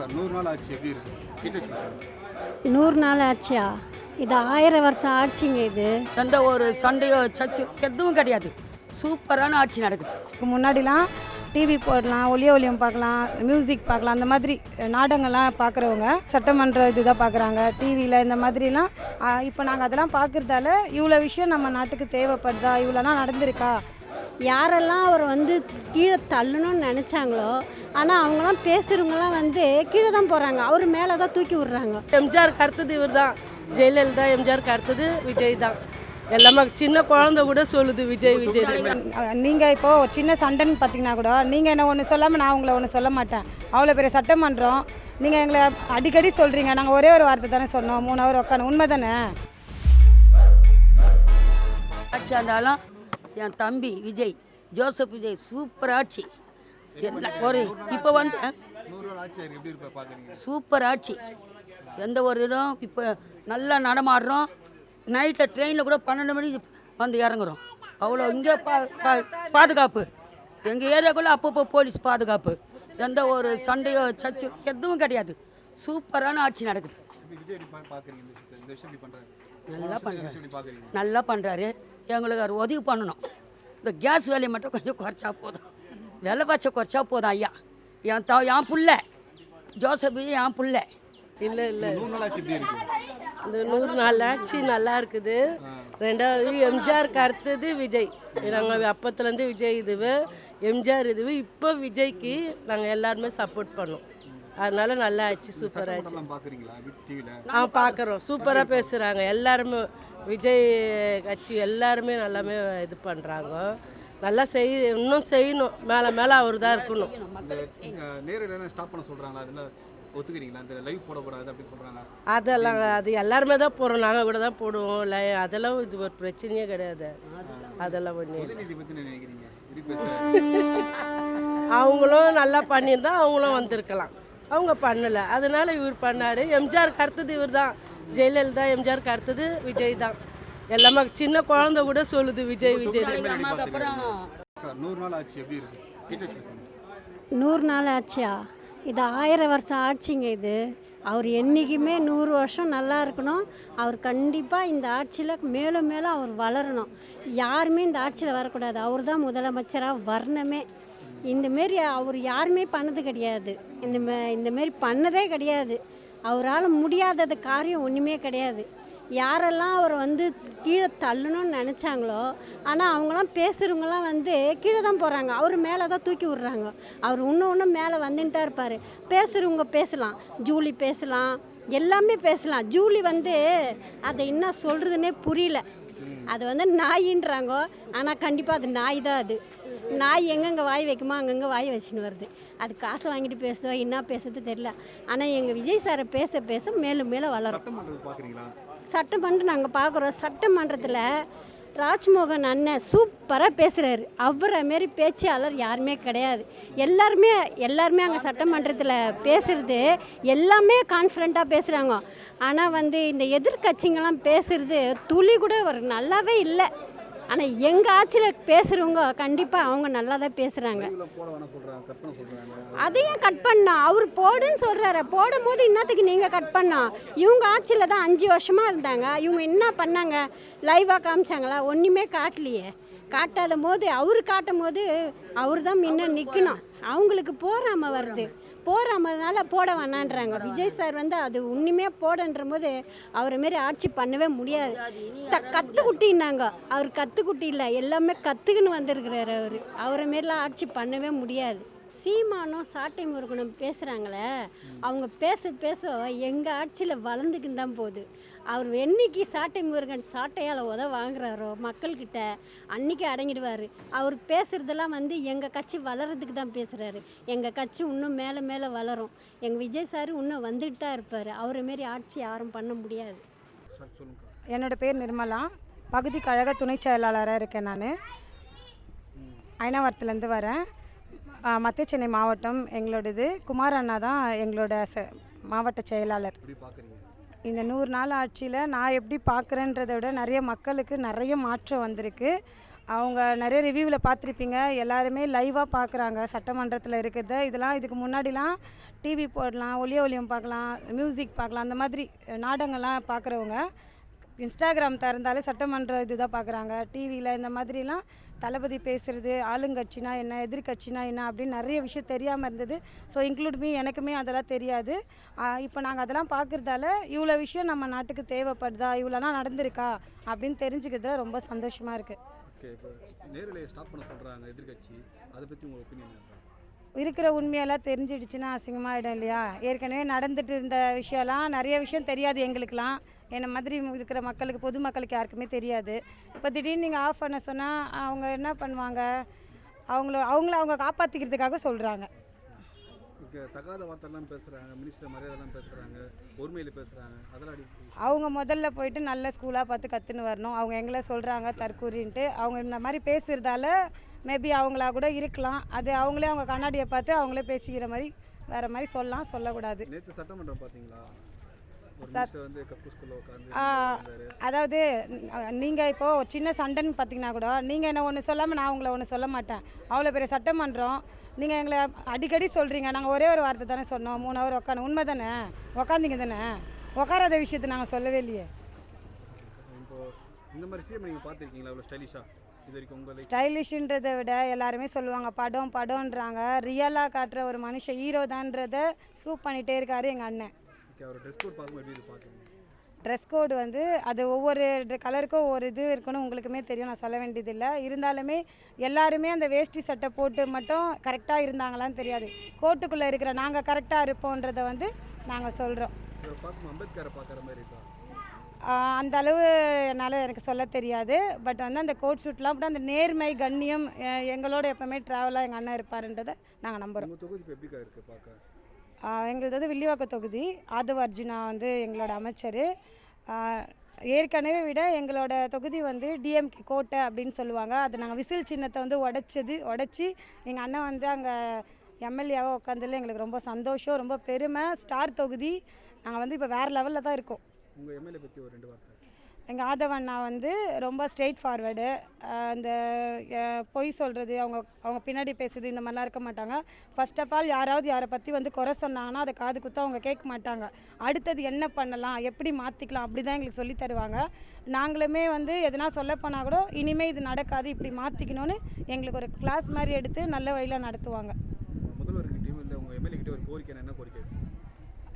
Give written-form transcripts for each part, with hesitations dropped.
100 நாள் ஆட்சி எப்படி இருக்கு? டீட்டெயில்ஸ் சொல்லுங்க. 100 நாள் ஆச்சா? இது 1000 வருஷம் ஆட்சிங்க இது. எந்த ஒரு சண்டையோ சர்ச்சை எதுவும் கிடையாது. சூப்பரான ஆட்சி நடக்குது. இதுக்கு முன்னாடிலாம் டிவி போடலாம், ஒளியம் பார்க்கலாம், மியூசிக் பார்க்கலாம், அந்த மாதிரி நாடகங்கள்லாம் பார்க்குறவங்க சட்டமன்ற இதுதான் பார்க்குறாங்க, டிவியில் இந்த மாதிரிலாம். இப்போ நாங்கள் அதெல்லாம் பார்க்குறதால இவ்வளோ விஷயம் நம்ம நாட்டுக்கு தேவைப்படுதா, இவ்வளோலாம் நடந்திருக்கா. யாரெல்லாம் அவர் வந்து கீழே தள்ளணும்னு நினச்சாங்களோ, ஆனால் அவங்களாம் பேசுகிறவங்களாம் வந்து கீழே தான் போகிறாங்க, அவர் மேலே தான் தூக்கி விட்றாங்க. எம்ஜிஆருக்கு அடுத்தது இவர் தான், ஜெயலலிதா. எம்ஜிஆருக்கு அடுத்தது விஜய் தான். எல்லாமே சின்ன குழந்தை கூட சொல்லுது விஜய் விஜய். நீங்கள் இப்போது ஒரு சின்ன சண்டைன்னு பார்த்தீங்கன்னா கூட நீங்கள் என்ன ஒன்று சொல்லாமல் நான் உங்களை ஒன்று சொல்ல மாட்டேன். அவ்வளோ பெரிய சட்டமன்றம் நீங்கள் எங்களை அடிக்கடி சொல்கிறீங்க. நாங்கள் ஒரே ஒரு வார்த்தை தானே சொன்னோம், 3 ஹவர் உட்காந்து. உண்மை தானே? ஆட்சியாக இருந்தாலும் என் தம்பி விஜய், ஜோசப் விஜய் சூப்பர் ஆட்சி. ஒரு இப்போ வந்து 100 நாள் ஆட்சி எப்படி இருப்ப பார்க்குறீங்க? சூப்பர் ஆட்சி. எந்த ஒரு இதுவும் இப்போ நல்லா நடமாடுறோம். நைட்டில் ட்ரெயினில் கூட 12 மணிக்கு வந்து இறங்குறோம். அவ்வளோ இங்கே பாதுகாப்பு. எங்கள் ஏரியாக்குள்ளே அப்பப்போ போலீஸ் பாதுகாப்பு. எந்த ஒரு சண்டையோ சர்ச்சை எதுவும் கிடையாது. சூப்பரான ஆட்சி நடக்குது. விஜய் எப்படி பார்க்குறீங்க? இந்த விஷயம் எப்படி பண்ணுறாரு? நல்லா பண்ணுறாரு, எப்படி பார்க்குறீங்க? நல்லா பண்ணுறாரு. எங்களுக்கு அவர் உதவி பண்ணணும். இந்த கேஸ் வேலையை மட்டும் கொஞ்சம் குறைச்சா போதும், விலைவாச்சை குறைச்சா போதும். ஐயா என் புள்ள ஜோசப் என் புள்ள. இல்லை 100 நாள் ஆட்சி எப்படி இருக்கு? இந்த 100 நாள் ஆட்சி நல்லா இருக்குது. ரெண்டாவது எம்ஜிஆருக்கு அடுத்தது விஜய். நாங்கள் அப்பத்துலேருந்து விஜய் இதுவு, எம்ஜிஆர் இதுவு. இப்போ விஜய்க்கு நாங்கள் எல்லாருமே சப்போர்ட் பண்ணோம். அதனால நல்லா ஆச்சு, சூப்பர் ஆச்சு. பார்க்குறீங்களா டிவியில்? பார்க்குறோம். சூப்பராக பேசுகிறாங்க எல்லாருமே. விஜய் கட்சி எல்லாருமே நல்லாமே இது பண்ணுறாங்க. நல்லா இன்னும் செய்யணும். மேலே மேலே அவர் தான் இருக்கணும். நேரில் ஸ்டாப் பண்ண சொல்கிறாங்களா? அதில் ஒத்துக்கிறீங்களா? இந்த லைவ் போடக்கூடாது அப்படி சொல்கிறாங்க. அதெல்லாம் அது எல்லாருமே தான் போடுறோம், நாங்கள் கூட தான் போடுவோம். அதெல்லாம் இது ஒரு பிரச்சனையே கிடையாது. அதெல்லாம் ஒன்று உதயநிதி பற்றி என்ன நினைக்கிறீங்க? எப்படி பேசுகிறாங்க? அவங்களும் நல்லா பண்ணியிருந்தா அவங்களும் வந்திருக்கலாம். அவங்க பண்ணலை, அதனால இவர் பண்ணார். எம்ஜிஆருக்கு அடுத்தது இவர் தான், ஜெயலலிதா. எம்ஜிஆருக்கு அடுத்தது விஜய் தான். எல்லாமே சின்ன குழந்தை கூட சொல்லுது விஜய் விஜய். அப்புறம் 100 நாள் ஆட்சி எப்படி இருக்கு? டீட்டெயில்ஸ் சொல்லுங்க. 100 நாள் ஆச்சா? இது 1000 வருஷம் ஆட்சிங்க இது. அவர் என்றைக்குமே 100 வருஷம் நல்லா இருக்கணும். அவர் கண்டிப்பாக இந்த ஆட்சியில் மேலும் மேலும் அவர் வளரணும். யாருமே இந்த ஆட்சியில் வரக்கூடாது. அவர் தான் முதலமைச்சராக வரணுமே. இந்தமாரி அவர் யாருமே பண்ணது கிடையாது. இந்தமாரி பண்ணதே கிடையாது. அவரால் முடியாதது காரியம் ஒன்றுமே கிடையாது. யாரெல்லாம் அவர் வந்து கீழே தள்ளணும்னு நினச்சாங்களோ, ஆனால் அவங்களாம் பேசுகிறவங்களாம் வந்து கீழே தான் போகிறாங்க, அவர் மேலே தான் தூக்கி விட்றாங்க. அவர் இன்னும் மேலே வந்துட்டு இருப்பார். பேசுகிறவங்க பேசலாம், ஜூலி பேசலாம், எல்லாமே பேசலாம். ஜூலி வந்து அதை என்ன சொல்கிறதுனே புரியல. அது வந்து நாயின்றாங்க, ஆனால் கண்டிப்பாக அது நாய் தான். அது நாய் எங்கெங்கே வாய் வைக்குமோ அங்கங்கே வாய் வச்சுன்னு வருது. அது காசை வாங்கிட்டு பேசுதோ என்ன பேசுறது தெரியல. ஆனால் எங்கள் விஜய் சாரை பேச பேச மேலும் மேலும் வளரும். சட்டமன்றம் நாங்கள் பார்க்குறோம். சட்டமன்றத்தில் ராஜ்மோகன் அண்ணன் சூப்பராக பேசுகிறாரு. அவரை மாரி பேச்சாளர் யாருமே கிடையாது. எல்லாருமே அங்கே சட்டமன்றத்தில் பேசுகிறது எல்லாமே கான்ஃபிடண்ட்டாக பேசுகிறாங்க. ஆனால் வந்து இந்த எதிர்கட்சிங்கெல்லாம் பேசுகிறது துளி கூட ஒரு நல்லாவே இல்லை. ஆனால் எங்கள் ஆட்சியில் பேசுகிறவங்க கண்டிப்பாக அவங்க நல்லா தான் பேசுகிறாங்க. அதையும் கட் பண்ணோம். அவர் போடுன்னு சொல்கிறாரு. போடும் போது இன்னத்துக்கு நீங்கள் கட் பண்ணோம்? இவங்க ஆட்சியில் தான் 5 வருஷமாக இருந்தாங்க. இவங்க என்ன பண்ணாங்க? லைவாக காமிச்சாங்களா? ஒன்றுமே காட்டலையே. காட்டாத போது அவர் காட்டும் போது அவர் தான் முன்ன நிற்கணும். அவங்களுக்கு போறாமல் வருது. போறாமனால போட வேணான்றாங்க. விஜய் சார் வந்து அது ஒன்றுமே போடன்ற போது அவரை மாரி ஆட்சி பண்ணவே முடியாது. கற்றுக்குட்டின்னாங்க. அவர் கற்றுக்குட்டி இல்லை, எல்லாமே கற்றுக்குன்னு வந்திருக்கிறாரு. அவரை மாரிலாம் ஆட்சி பண்ணவே முடியாது. சீமானும் சாட்டை முருகனும் பேசுகிறாங்களே, அவங்க பேச பேச எங்கள் ஆட்சியில் வளர்ந்துக்குன்னு தான் போகுது. அவர் என்னைக்கு சாட்டை முருகன் சாட்டையால் வாங்குறாரோ மக்கள்கிட்ட அன்றைக்கி அடங்கிடுவார். அவர் பேசுகிறதெல்லாம் வந்து எங்கள் கட்சி வளர்கிறதுக்கு தான் பேசுகிறாரு. எங்கள் கட்சி இன்னும் மேலே மேலே வளரும். எங்கள் விஜய் சார் இன்னும் வந்துட்டு தான் இருப்பார். அவரை மாரி ஆட்சி யாரும் பண்ண முடியாது. என்னோடய பேர் நிர்மலா. பகுதி கழக துணை செயலாளராக இருக்கேன். நான் ஐனாவரத்துலேருந்து வரேன். மத்திய சென்னை மாவட்டம் எங்களோடது. குமார் அண்ணா தான் எங்களோட மாவட்ட செயலாளர். இந்த 100 நாள் ஆட்சியில் நான் எப்படி பார்க்குறேன்றதை விட நிறைய மக்களுக்கு நிறைய மாற்றம் வந்திருக்கு. அவங்க நிறைய ரிவ்யூவில் பார்த்துருப்பீங்க, எல்லாருமே லைவாக பார்க்குறாங்க சட்டமன்றத்தில் இருக்கிறத. இதெல்லாம் இதுக்கு முன்னாடிலாம் டிவி போடலாம், ஒளியம் பார்க்கலாம், மியூசிக் பார்க்கலாம், அந்த மாதிரி நாடகங்கள்லாம் பார்க்குறவங்க இன்ஸ்டாகிராம் திறந்தாலே சட்டமன்ற இதுதான் பார்க்குறாங்க. டிவியில் இந்த மாதிரிலாம் தளபதி பேசுகிறது, ஆளுங்கட்சினா என்ன, எதிர்கட்சினா என்ன அப்படின்னு நிறைய விஷயம் தெரியாமல் இருந்தது. ஸோ இன்க்ளூட் மீ, எனக்குமே அதெல்லாம் தெரியாது. இப்போ நாங்கள் அதெல்லாம் பார்க்குறதால இவ்வளோ விஷயம் நம்ம நாட்டுக்கு தேவைப்படுதா, இவ்வளோலாம் நடந்திருக்கா அப்படின்னு தெரிஞ்சுக்கிறதுல ரொம்ப சந்தோஷமாக இருக்குது. ஓகே, இப்போ நேரில் ஸ்டாப் பண்ண சொல்கிறாங்க எதிர்கட்சி, அதை பற்றி உங்கள் ஒப்பீனியன் இருக்கா? இருக்கிற உண்மையெல்லாம் தெரிஞ்சிடுச்சுன்னா அசிங்கமாகிடும் இல்லையா? ஏற்கனவே நடந்துட்டு இருந்த விஷயம்லாம் நிறைய விஷயம் தெரியாது எங்களுக்கெலாம். என்ன மாதிரி இருக்கிற மக்களுக்கு, பொதுமக்களுக்கு யாருக்குமே தெரியாது. இப்போ திடீர்னு நீங்கள் ஆஃப் பண்ண சொன்னால் அவங்க என்ன பண்ணுவாங்க? அவங்கள காப்பாற்றிக்கிறதுக்காக சொல்கிறாங்க. ஓகே, தகாத வார்த்தைலாம் பேசுகிறாங்க, மினிஸ்டர் மரியாதைலாம் பேசுகிறாங்க, ஒருமையில் பேசுகிறாங்க, அதெல்லாம் அவங்க முதல்ல போயிட்டு நல்ல ஸ்கூலாக பார்த்து கற்றுன்னு வரணும். அவங்க எங்களை சொல்கிறாங்க தற்கூரின்ட்டு. அவங்க இந்த மாதிரி பேசுகிறதால மேபி அவங்களா கூட இருக்கலாம். அது அவங்களே அவங்க கண்ணாடியை பார்த்து அவங்களே பேசிக்கிற மாதிரி வேறு மாதிரி சொல்லக்கூடாது. நேற்று சட்டமன்றம் பார்த்தீங்களா? வந்து கப்பு ஸ்கூல்ல உட்காந்து அதாவது நீங்கள் இப்போது ஒரு சின்ன சண்டைன்னு பார்த்தீங்கன்னா கூட நீங்கள் என்ன ஒன்று சொல்லாமல் நான் உங்களை ஒன்று சொல்ல மாட்டேன். அவ்வளோ பெரிய சட்டமன்றம் நீங்கள் எங்களை அடிக்கடி சொல்கிறீங்க. நாங்கள் ஒரே ஒரு வார்த்தை தானே சொன்னோம், 3 ஹவர் உட்காந்து. உண்மை தானே? உட்காந்திங்க தானே? உட்காராத விஷயத்தை நாங்கள் சொல்லவே இல்லையே. இப்போது இந்த மாதிரி சிஎம் நீங்கள் பார்த்துருக்கீங்களா? அவ்வளோ ஸ்டைலிஷாக இது வரைக்கும் உங்களை? ஸ்டைலிஷ்ன்றதை விட எல்லாருமே சொல்லுவாங்க படம்ன்றாங்க. ரியலாக காட்டுற ஒரு மனுஷன் ஹீரோ தான்றதை ப்ரூவ் பண்ணிகிட்டே இருக்காரு எங்கள் அண்ணன். அவர் ட்ரெஸ் கோட் பார்க்கும்போது எப்படி பார்க்குறீங்க? ட்ரெஸ் கோடு வந்து அது ஒவ்வொரு கலருக்கும் ஒவ்வொரு இது இருக்கணும், உங்களுக்குமே தெரியும், நான் சொல்ல வேண்டியதில்லை. இருந்தாலுமே எல்லாருமே அந்த வேஷ்டி சட்டை போட்டு மட்டும் கரெக்டாக இருந்தாங்களான்னு தெரியாது. கோட்டுக்குள்ளே இருக்கிற நாங்கள் கரெக்டாக இருப்போன்றதை வந்து நாங்கள் சொல்கிறோம். அம்பேத்கரை பார்க்குற மாதிரி இருக்கா? அந்த அளவு என்னால் எனக்கு சொல்ல தெரியாது. பட் வந்து அந்த கோட் ஷூட்லாம் அப்படி அந்த நேர்மை கண்ணியம் எங்களோட எப்போவுமே ட்ராவலாக எங்கள் அண்ணன் இருப்பாருன்றதை நாங்கள் நம்புகிறோம். தொகுதி இப்போ எப்படி இருக்குது பார்க்க? எங்களது வந்து வில்லிவாக்கம் தொகுதி. ஆதவ அர்ஜுனா வந்து எங்களோட அமைச்சர். ஏற்கனவே விட எங்களோட தொகுதி வந்து டிஎம்கே கோட்டை அப்படின்னு சொல்லுவாங்க. அதை நாங்கள் விசில் சின்னத்தை வந்து உடச்சி எங்கள் அண்ணன் வந்து அங்கே எம்எல்ஏவாக உட்காந்துல எங்களுக்கு ரொம்ப சந்தோஷம், ரொம்ப பெருமை. ஸ்டார் தொகுதி. நாங்கள் வந்து இப்போ வேறு லெவலில் தான் இருக்கோம். உங்கள் எம்எல்ஏ பற்றி ஒரு 2 வார்த்தை. எங்கள் ஆதவண்ணா வந்து ரொம்ப ஸ்ட்ரெயிட் ஃபார்வேர்டு. அந்த பொய் சொல்கிறது, அவங்க பின்னாடி பேசுறது இந்த மாதிரிலாம் இருக்க மாட்டாங்க. ஃபர்ஸ்ட் ஆஃப் ஆல் யாராவது யாரை பற்றி வந்து குறை சொன்னாங்கன்னா அதை காது குத்த அவங்க கேட்க மாட்டாங்க. அடுத்தது என்ன பண்ணலாம், எப்படி மாற்றிக்கலாம், அப்படி தான் எங்களுக்கு சொல்லி தருவாங்க. நாங்களுமே வந்து எதனா சொல்ல போனால் கூட இனிமேல் இது நடக்காது, இப்படி மாற்றிக்கணும்னு எங்களுக்கு ஒரு கிளாஸ் மாதிரி எடுத்து நல்ல வழியில் நடத்துவாங்க. முதல்வருக்கு டீமில் உங்கள் எம்எல்ஏ கிட்டே ஒரு கோரிக்கை, என்ன கோரிக்கை?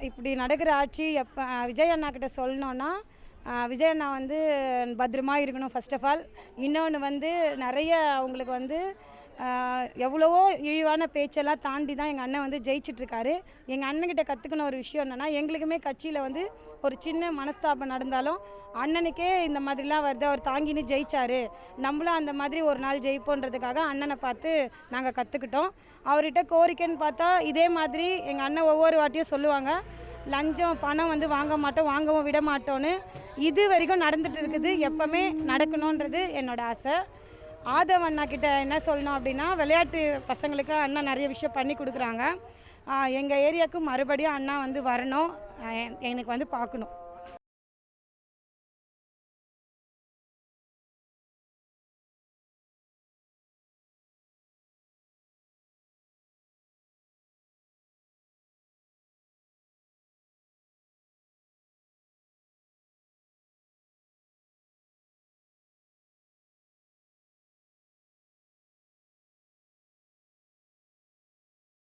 இப்படி நடக்கிற ஆட்சி எப்போ விஜய் அண்ணா கிட்ட சொல்லணுன்னா, விஜய் அண்ணா வந்து பத்திரமா இருக்கணும் ஃபர்ஸ்ட் ஆஃப் ஆல். இன்னொன்று வந்து நிறைய அவங்களுக்கு வந்து எவ்வளவோ இழிவான பேச்செல்லாம் தாண்டி தான் எங்கள் அண்ணன் வந்து ஜெயிச்சிட்ருக்காரு. எங்கள் அண்ணன்கிட்ட கற்றுக்கணும் ஒரு விஷயம் என்னென்னா, எங்களுக்குமே கட்சியில் வந்து ஒரு சின்ன மனஸ்தாபம் நடந்தாலும் அண்ணனுக்கே இந்த மாதிரிலாம் வருது, அவர் தாங்கின்னு ஜெயிச்சார், நம்மளும் அந்த மாதிரி ஒரு நாள் ஜெயிப்போன்றதுக்காக அண்ணனை பார்த்து நாங்கள் கற்றுக்கிட்டோம். அவர்கிட்ட கோரிக்கைன்னு பார்த்தா இதே மாதிரி எங்கள் அண்ணன் ஒவ்வொரு வாட்டியும் சொல்லுவாங்க, லஞ்சம் பணம் வந்து வாங்க மாட்டோம், வாங்கவும் விட மாட்டோன்னு. இது வரைக்கும் நடந்துகிட்டு இருக்குது, எப்போவுமே நடக்கணுன்றது என்னோடய ஆசை. ஆதவ அண்ணா கிட்ட என்ன சொல்லணும் அப்படின்னா, விளையாட்டு பசங்களுக்கு அண்ணா நிறைய விஷயம் பண்ணி கொடுக்குறாங்க. எங்கள் ஏரியாவுக்கு மறுபடியும் அண்ணா வந்து வரணும், எனக்கு வந்து பார்க்கணும்.